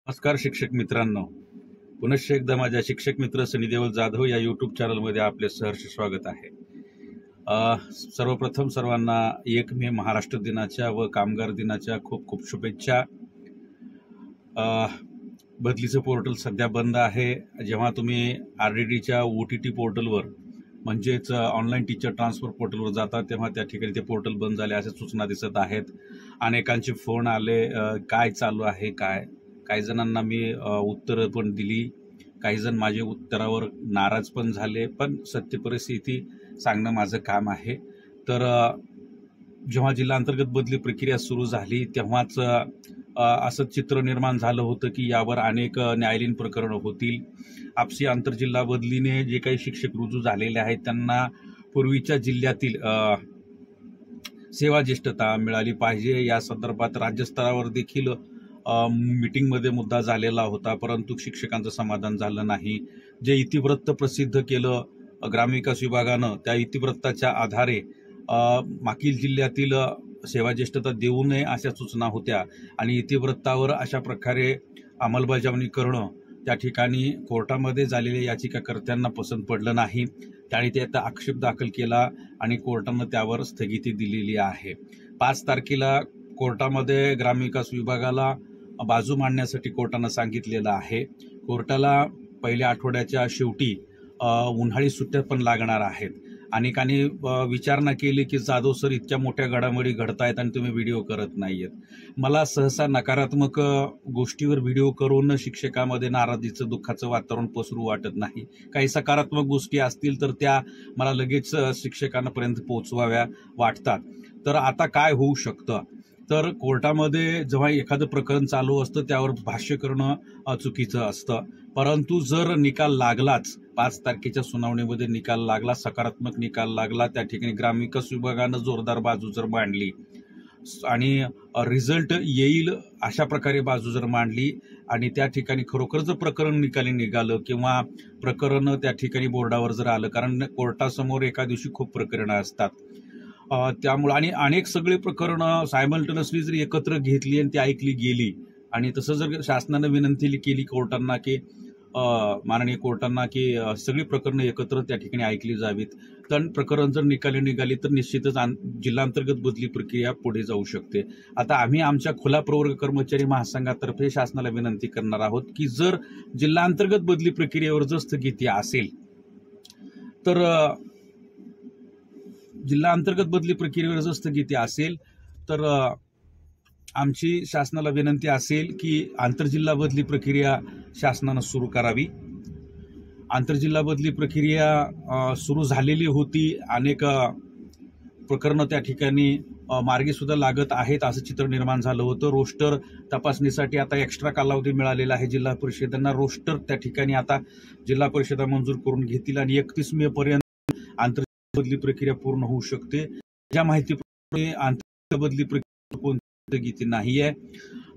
नमस्कार शिक्षक मित्रांनो, पुनश्च एकदा माझ्या शिक्षक मित्र सनी देवल जाधव या यूट्यूब चॅनलमध्ये आपले सहर्ष स्वागत आहे। सर्वप्रथम सर्वांना 1 मे महाराष्ट्र दिनाच्या व कामगार दिनाच्या खूप खूप शुभेच्छा। बदलीचं पोर्टल सध्या बंद आहे। जेव्हा तुम्ही RDDच्या OTT पोर्टलवर म्हणजेच ऑनलाईन टीचर ट्रान्सफर पोर्टलवर जाता तेव्हा त्या ठिकाणी ते पोर्टल बंद झाले अशा सूचना दिसत आहेत। अनेकांचे फोन आले, काय चालू आहे काय। काही जणांना मी उत्तरं पण दिली, काही जण माझ्या उत्तरावर नाराज पण झाले, पण सत्य परिस्थिती सांगणं माझं काम आहे। तर जेव्हा जिल्हा अंतर्गत बदली प्रक्रिया सुरू झाली तेव्हाच असं चित्र निर्माण झालं होतं की यावर अनेक न्यायालयीन प्रकरणं होतील। आपसी आंतरजिल्हा बदलीने जे काही शिक्षक रुजू झालेले आहेत त्यांना पूर्वीच्या जिल्ह्यातील सेवा ज्येष्ठता मिळाली पाहिजे या संदर्भात राज्यस्तरावर देखील मीटिंगमध्ये मुद्दा झालेला होता, परंतु शिक्षकांचं समाधान झालं नाही। जे इतिवृत्त प्रसिद्ध केलं ग्रामविकास विभागानं त्या इतिवृत्ताच्या आधारे मागील जिल्ह्यातील सेवा ज्येष्ठता देऊ नये अशा सूचना होत्या आणि इतिवृत्तावर अशा प्रकारे अंमलबजावणी करणं त्या ठिकाणी कोर्टामध्ये झालेल्या याचिकाकर्त्यांना पसंत पडलं नाही। त्याने त्यात आक्षेप दाखल केला आणि कोर्टानं त्यावर स्थगिती दिलेली आहे। 5 तारखेला कोर्टामध्ये ग्रामविकास विभागाला बाजू मांडण्यासाठी कोर्टानं सांगितलेलं आहे। कोर्टाला पहिल्या आठवड्याच्या शेवटी उन्हाळी सुट्ट्या पण लागणार आहेत। अनेकांनी विचारणा केली की जाधव सर इतक्या मोठ्या घडामोडी घडतायत आणि तुम्ही व्हिडिओ करत नाहीयेत। मला सहसा नकारात्मक गोष्टीवर व्हिडिओ करून शिक्षकामध्ये नाराजीचं दुःखाचं वातावरण पसरू वाटत नाही। काही सकारात्मक गोष्टी असतील तर त्या मला लगेच शिक्षकांपर्यंत पोहोचवाव्या वाटतात। तर आता काय होऊ शकतं, तर कोर्टामध्ये जेव्हा एखादं प्रकरण चालू असतं त्यावर भाष्य करणं चुकीचं असतं, परंतु जर निकाल लागलाच 5 तारखेच्या सुनावणीमध्ये निकाल लागला, सकारात्मक निकाल लागला, त्या ठिकाणी ग्रामविकास विभागानं जोरदार बाजू जर मांडली आणि रिझल्ट येईल अशा प्रकारे बाजू जर मांडली आणि त्या ठिकाणी खरोखर जर प्रकरण निकाली निघालं किंवा प्रकरण त्या ठिकाणी बोर्डावर जर आलं, कारण कोर्टासमोर एका दिवशी खूप प्रकरणं असतात, त्यामुळे आणि अनेक सगळे प्रकरणं सायमल्टेनियसली जर एकत्र घेतली आणि ती ऐकली गेली आणि तसं जर शासनानं विनंती केली कोर्टांना की माननीय कोर्टांना की सगळी प्रकरणं एकत्र त्या ठिकाणी ऐकली जावीत, तर प्रकरण जर निघाली तर निश्चितच जिल्हांतर्गत बदली प्रक्रिया पुढे जाऊ शकते। आता आम्ही आमच्या खुला प्रवर्ग कर्मचारी महासंघातर्फे शासनाला विनंती करणार आहोत की जर जिल्हांतर्गत बदली प्रक्रियेवर जर स्थगिती असेल तर जिल्हा अंतर्गत बदली प्रक्रियेवर जर स्थगिती असेल तर आमची शासनाला विनंती असेल की आंतरजिल्हा बदली प्रक्रिया शासनानं सुरू करावी। आंतरजिल्हा बदली प्रक्रिया सुरू झालेली होती, अनेक प्रकरणं त्या ठिकाणी मार्गी सुद्धा लागत आहेत असं चित्र निर्माण झालं होतं। रोस्टर तपासणीसाठी आता एक्स्ट्रा कालावधी मिळालेला आहे जिल्हा परिषदांना। रोस्टर त्या ठिकाणी आता जिल्हा परिषदा मंजूर करून घेतील आणि 31 मे पर्यंत आंतर बदली प्रक्रिया पूर्ण होऊ शकते। या माहितीप्रमाणे आंतरजिल्हा बदली प्रक्रिया कोणती स्थगिती नाहीये,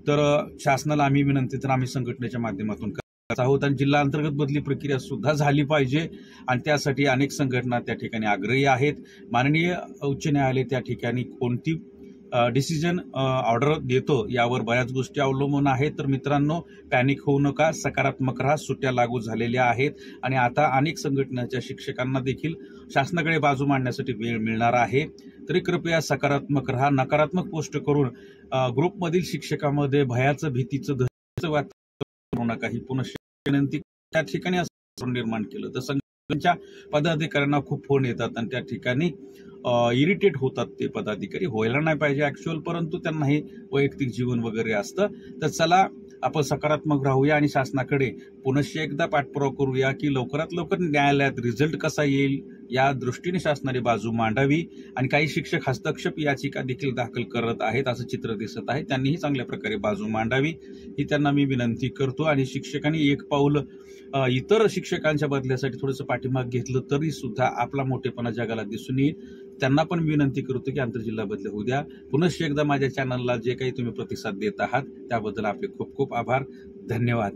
तर शासनाला आम्ही विनंती तर आम्ही संघटनेच्या माध्यमातून करत आहोत आणि जिल्हा अंतर्गत बदली प्रक्रिया सुद्धा झाली पाहिजे आणि त्यासाठी अनेक संघटना त्या ठिकाणी आग्रही आहेत। माननीय उच्च न्यायालय त्या ठिकाणी कोणती डिसिजन ऑर्डर देतो यावर बऱ्याच गोष्टी अवलंबून आहेत। तर मित्रांनो, पॅनिक होऊ नका, सकारात्मक राहा। सुट्ट्या लागू झालेल्या आहेत आणि आता अनेक संघटनांच्या शिक्षकांना देखील शासनाकडे बाजू मांडण्यासाठी वेळ मिळणार आहे, तरी कृपया सकारात्मक राहा। नकारात्मक पोस्ट करून ग्रुपमधील शिक्षकांमध्ये भयाचं भीतीचं धैर्याचं वातावरण करू नका ही पुनश्च विनंती। त्या ठिकाणी असं निर्माण केलं तर संघटनेच्या पदाधिकाऱ्यांना खूप फोन येतात आणि त्या ठिकाणी इरिटेट होतात ते पदाधिकारी। व्हायला नाही पाहिजे ऍक्च्युअल, परंतु त्यांनाही वैयक्तिक जीवन वगैरे असतं। तर चला आपण सकारात्मक राहूया आणि शासनाकडे पुनश्च एकदा पाठपुरावा करूया की लवकरात लवकर न्यायालयात रिझल्ट कसा येईल या दृष्टीने शासनाने बाजू मांडावी। आणि काही शिक्षक हस्तक्षेप याचिका देखील दाखल करत आहेत असं चित्र दिसत आहे, त्यांनीही चांगल्या प्रकारे बाजू मांडावी ही त्यांना मी विनंती करतो। आणि शिक्षकांनी एक पाऊल इतर शिक्षकांच्या बदल्यासाठी थोडंसं पाठीमाग घेतलं तरी सुद्धा आपला मोठेपणा जगाला दिसून येईल। त्यांना पण विनंती करतो की आंतरजिल्हा बदली होऊ द्या। पुनश्च एकदा माझ्या चॅनलला जे काही तुम्ही प्रतिसाद देत आहात त्याबद्दल आपले खूप खूप आभार, धन्यवाद।